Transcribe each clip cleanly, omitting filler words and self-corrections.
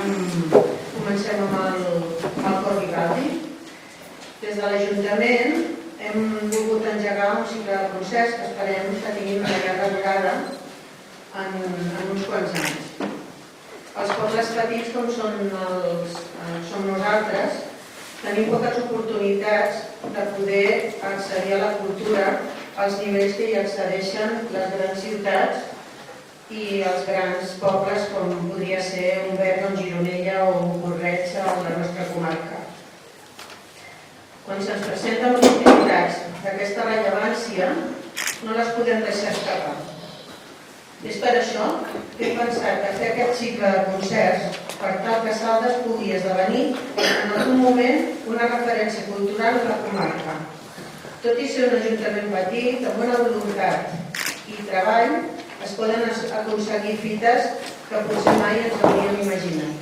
Comencem amb el cor Vivaldi. Des de l'Ajuntament hem volgut engegar un cicle de concerts que esperem que tinguin una llarga durada en uns quants anys. Els pobles petits, com som nosaltres, tenim poques oportunitats de poder accedir a la cultura als nivells que hi accedeixen les grans ciutats i els grans pobles com podria ser un Berga, un Gironella o un Porreig a la nostra comarca. Quan se'ns presenten oportunitats d'aquesta rellevància, no les podem deixar escapar. És per això que he pensat que fer aquest cicle de concerts per tal que Saldes pugui esdevenir en algun moment una referència cultural a la comarca. Tot i ser un ajuntament petit, amb bona voluntat i treball, es poden aconseguir fites que potser mai ens hauríem imaginat.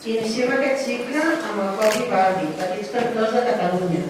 Iniciem aquest cicle amb el cor Vivaldi, Petits, Cantors de Catalunya.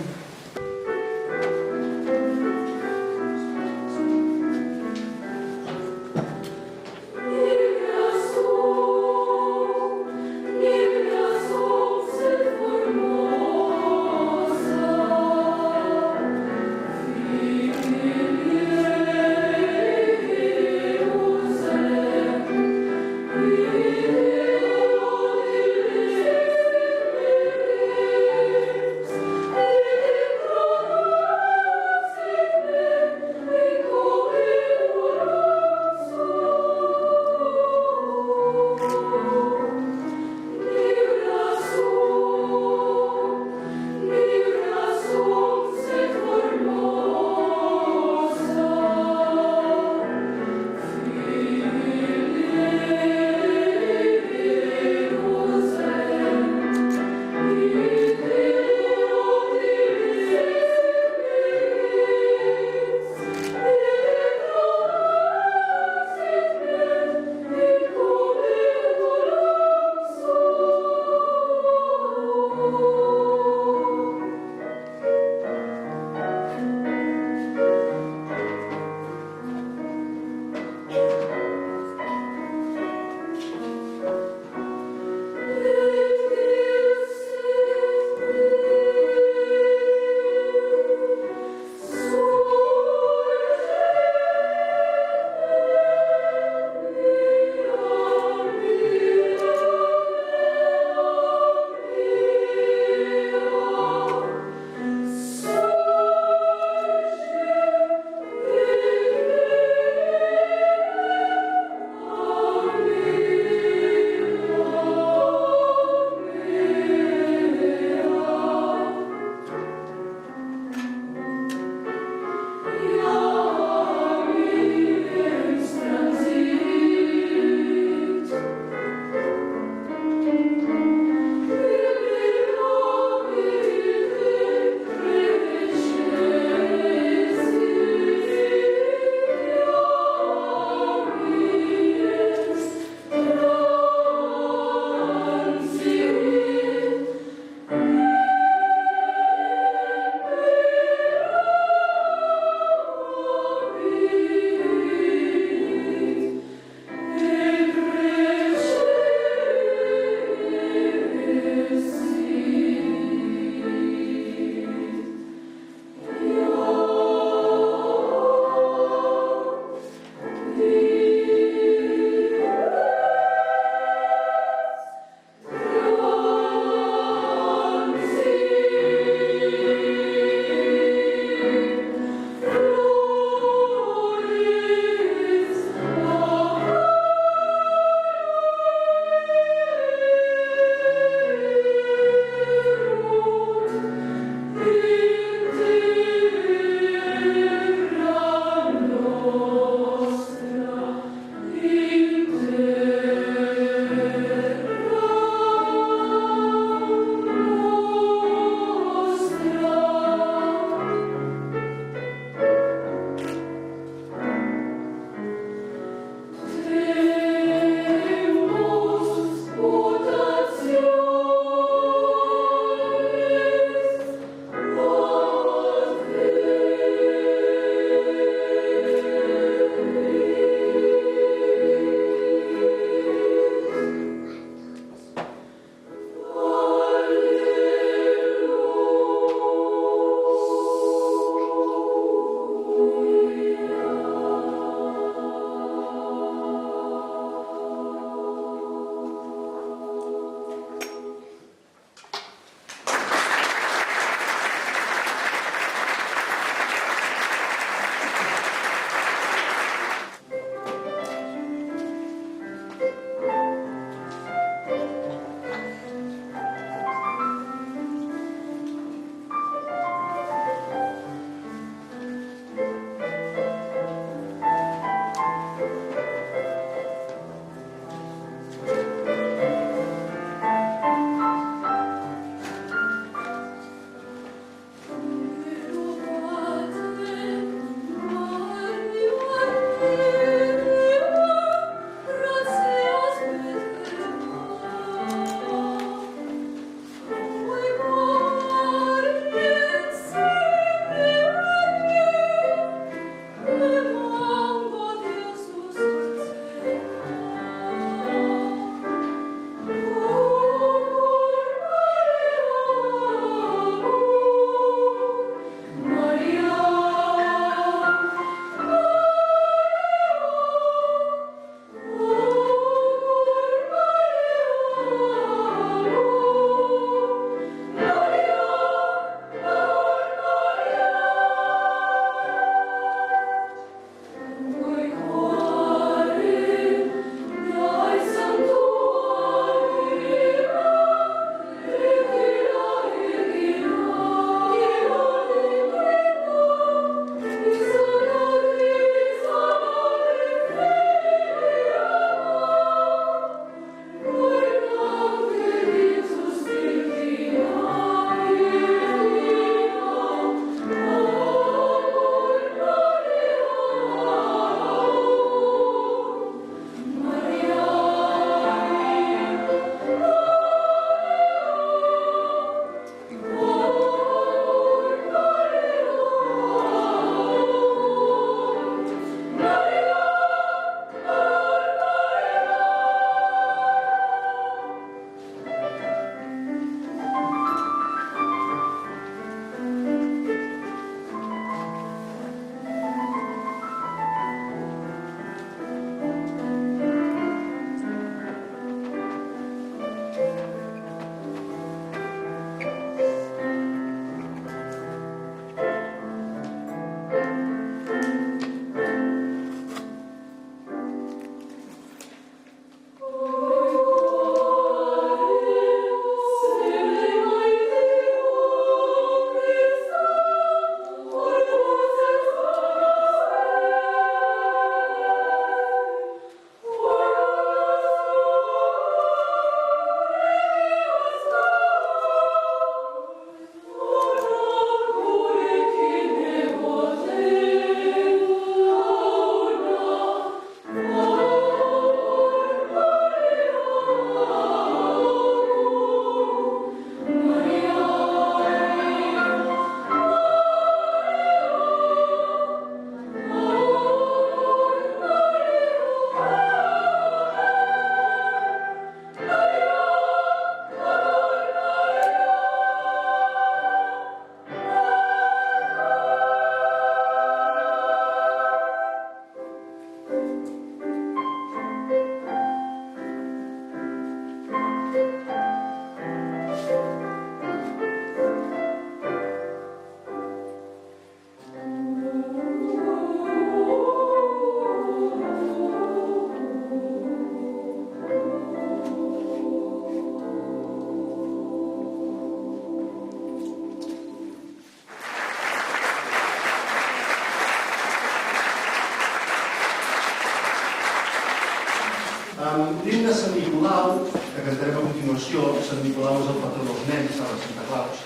que cantarem a continuació, Sant Nicolau és el patró dels nens, a la Santa Claus.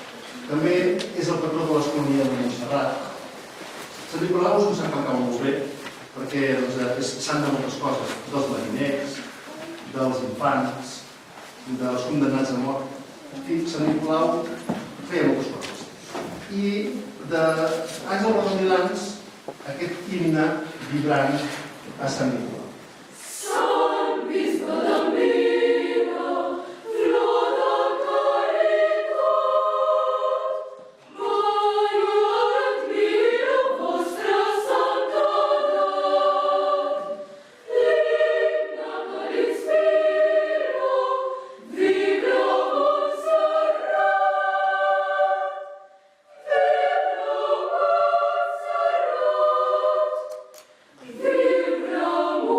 També és el patró de l'Escolia de Montserrat. Sant Nicolau és un sant que em cau molt bé, perquè és sant de moltes coses, dels mariners, dels infants, dels condemnats a mort. En fi, Sant Nicolau feia moltes coses. I d'Àngels Redondilans, aquest himne vibrant a Sant Nicolau. Vibra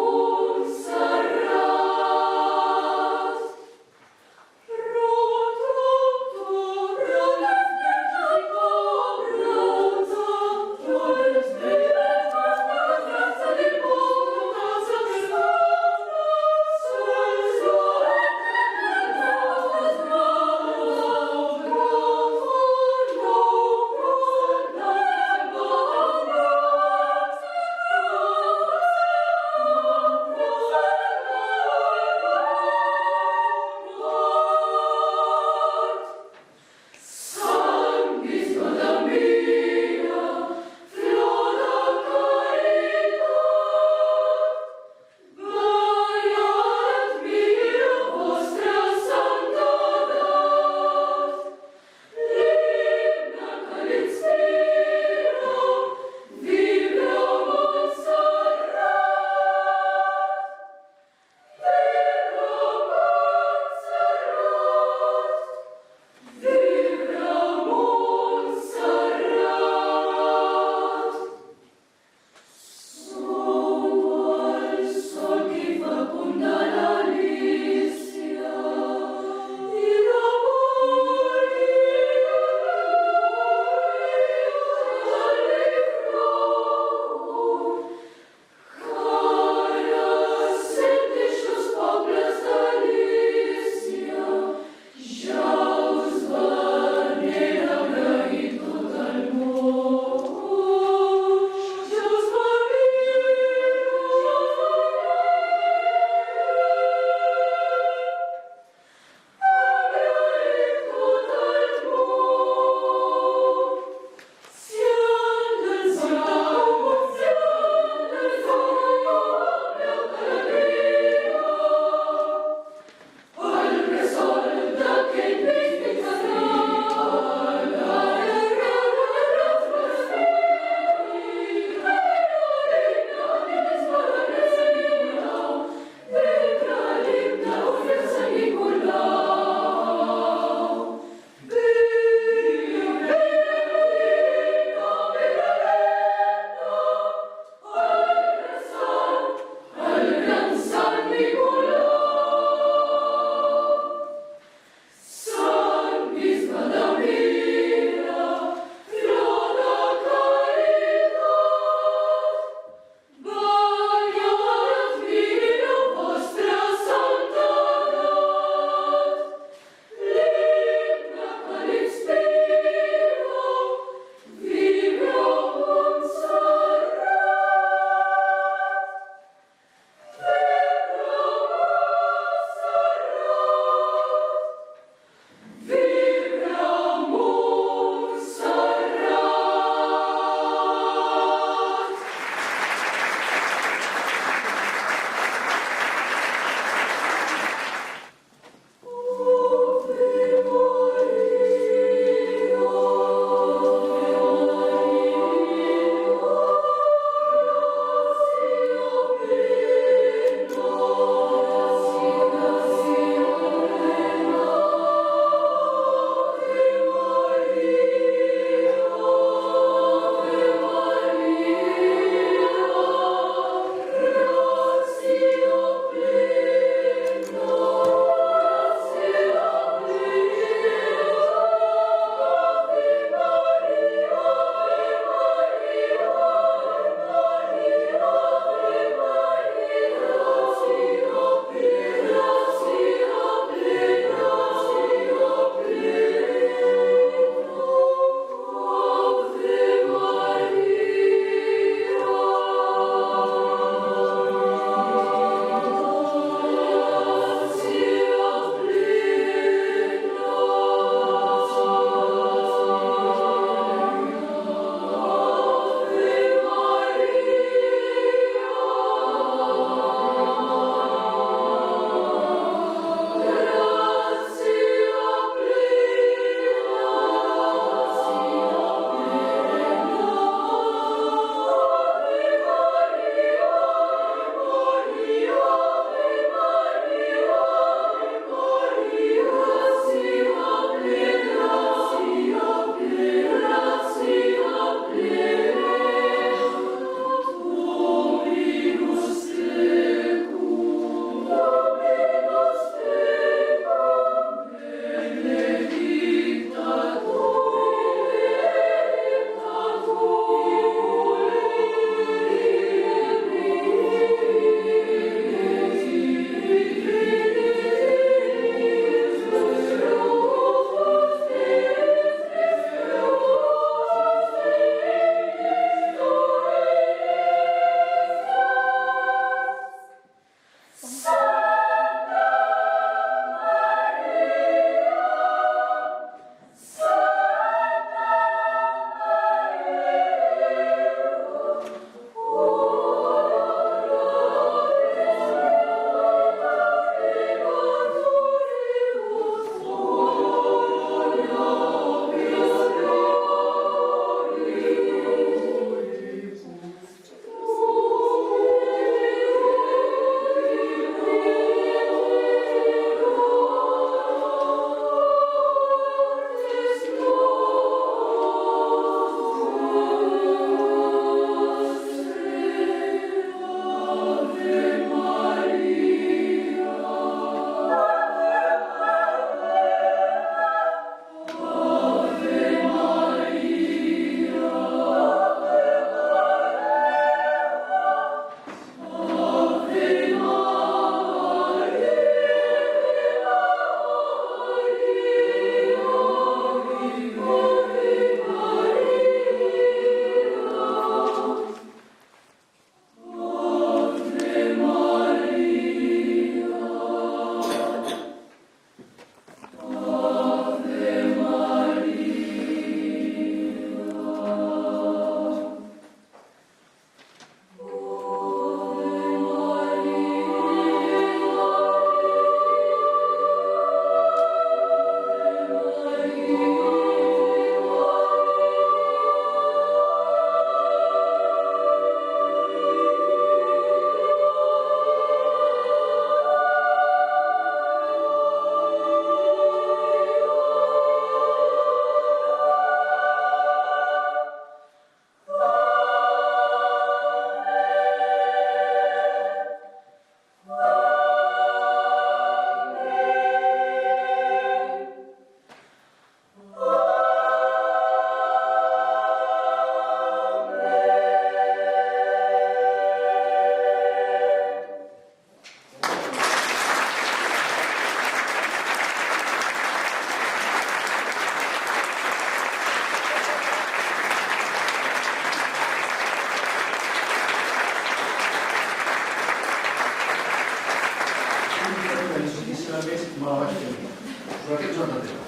Però aquest és un altre tema.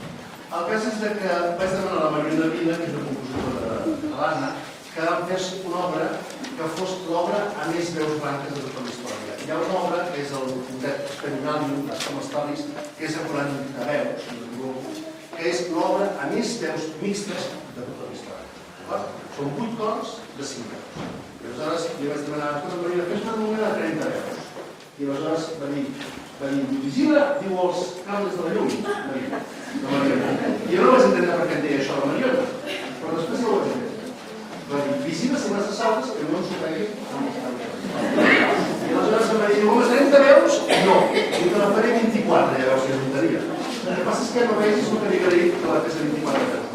El cas és que vaig demanar a la Marina Vila, que és una compositora catalana, que em fes una obra que fos l'obra a més veus blanques de tota la història. Hi ha una obra que és el Quintet Sperinalium, les Comestalis, que és a 40 veus, que és l'obra a més veus mixtes de tota la història. Són 8 cors de 5 veus. I aleshores li vaig demanar, escolta, Marina, fes-me una de 30 veus. I aleshores va dir, vigila, diu els cables de la llum. La Mariona. I jo no vaig entendre per què em deia això la Mariona, però després no ho vaig entendre. Va dir, vigila si vas a Saldes, que no ens ho pegui amb els cables. I aleshores em va dir, home, 30 veus? No, i te la faré 24, ja veus si es notaria. El que passa és que no vegis el que li faré que la fes a 24 veus.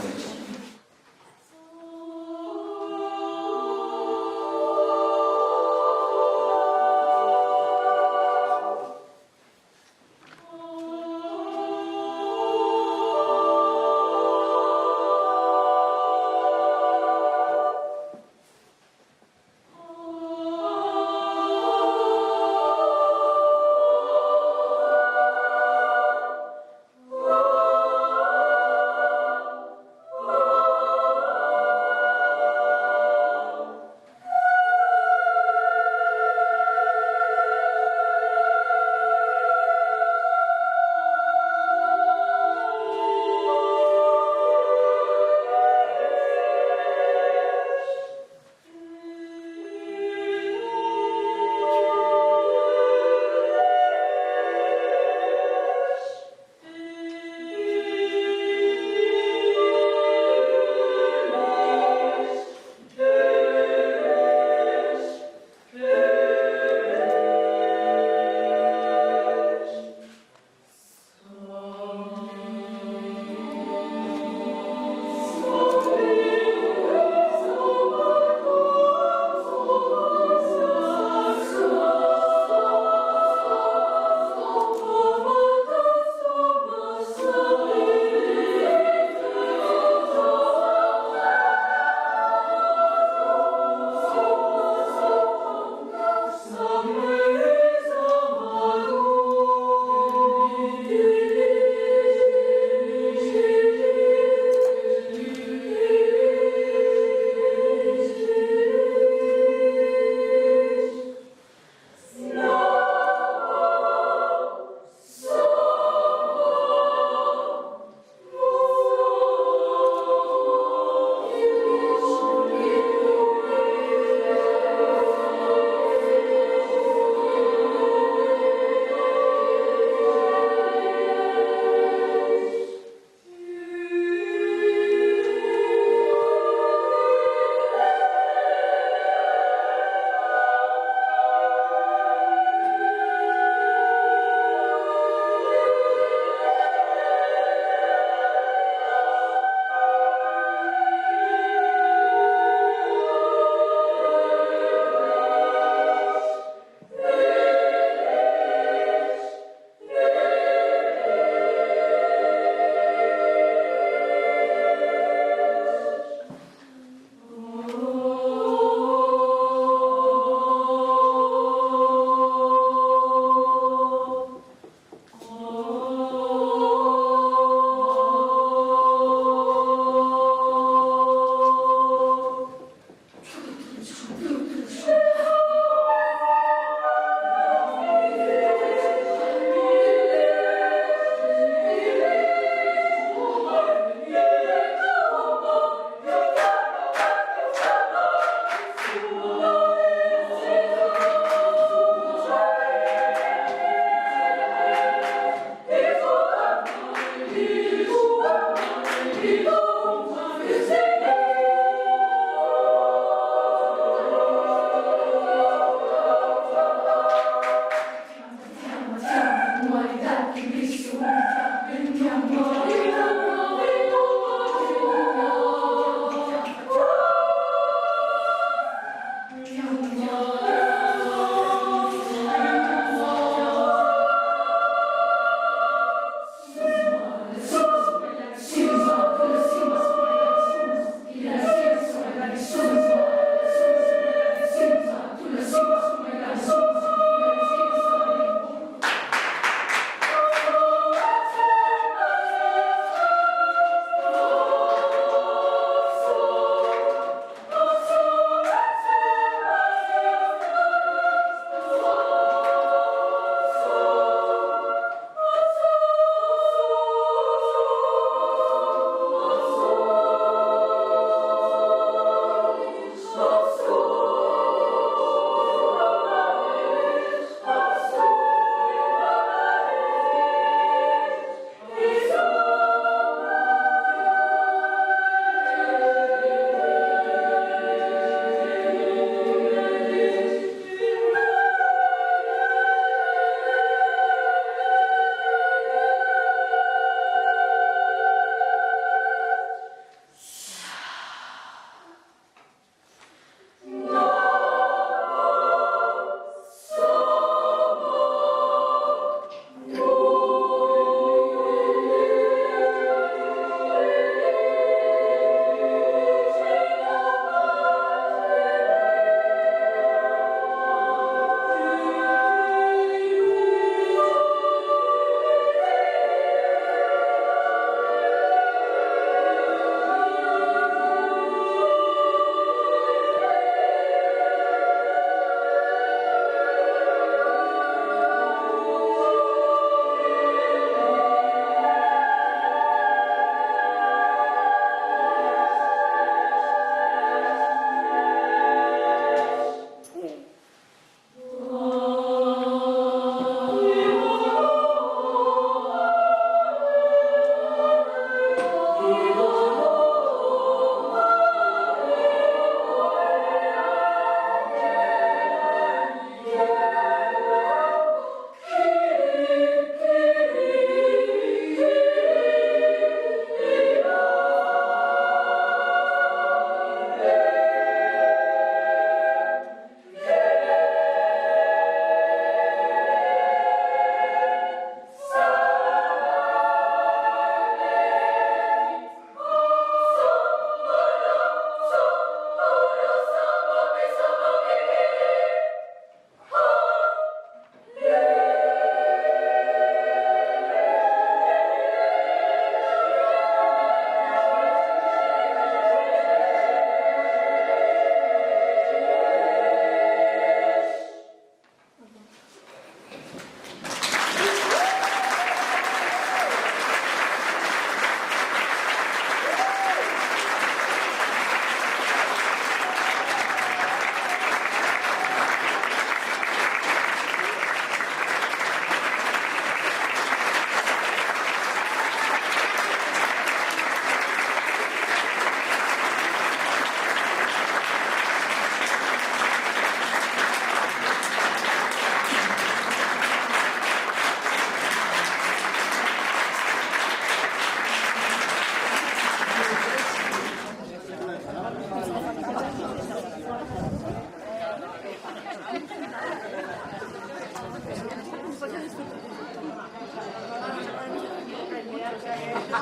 No,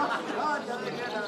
ya dejé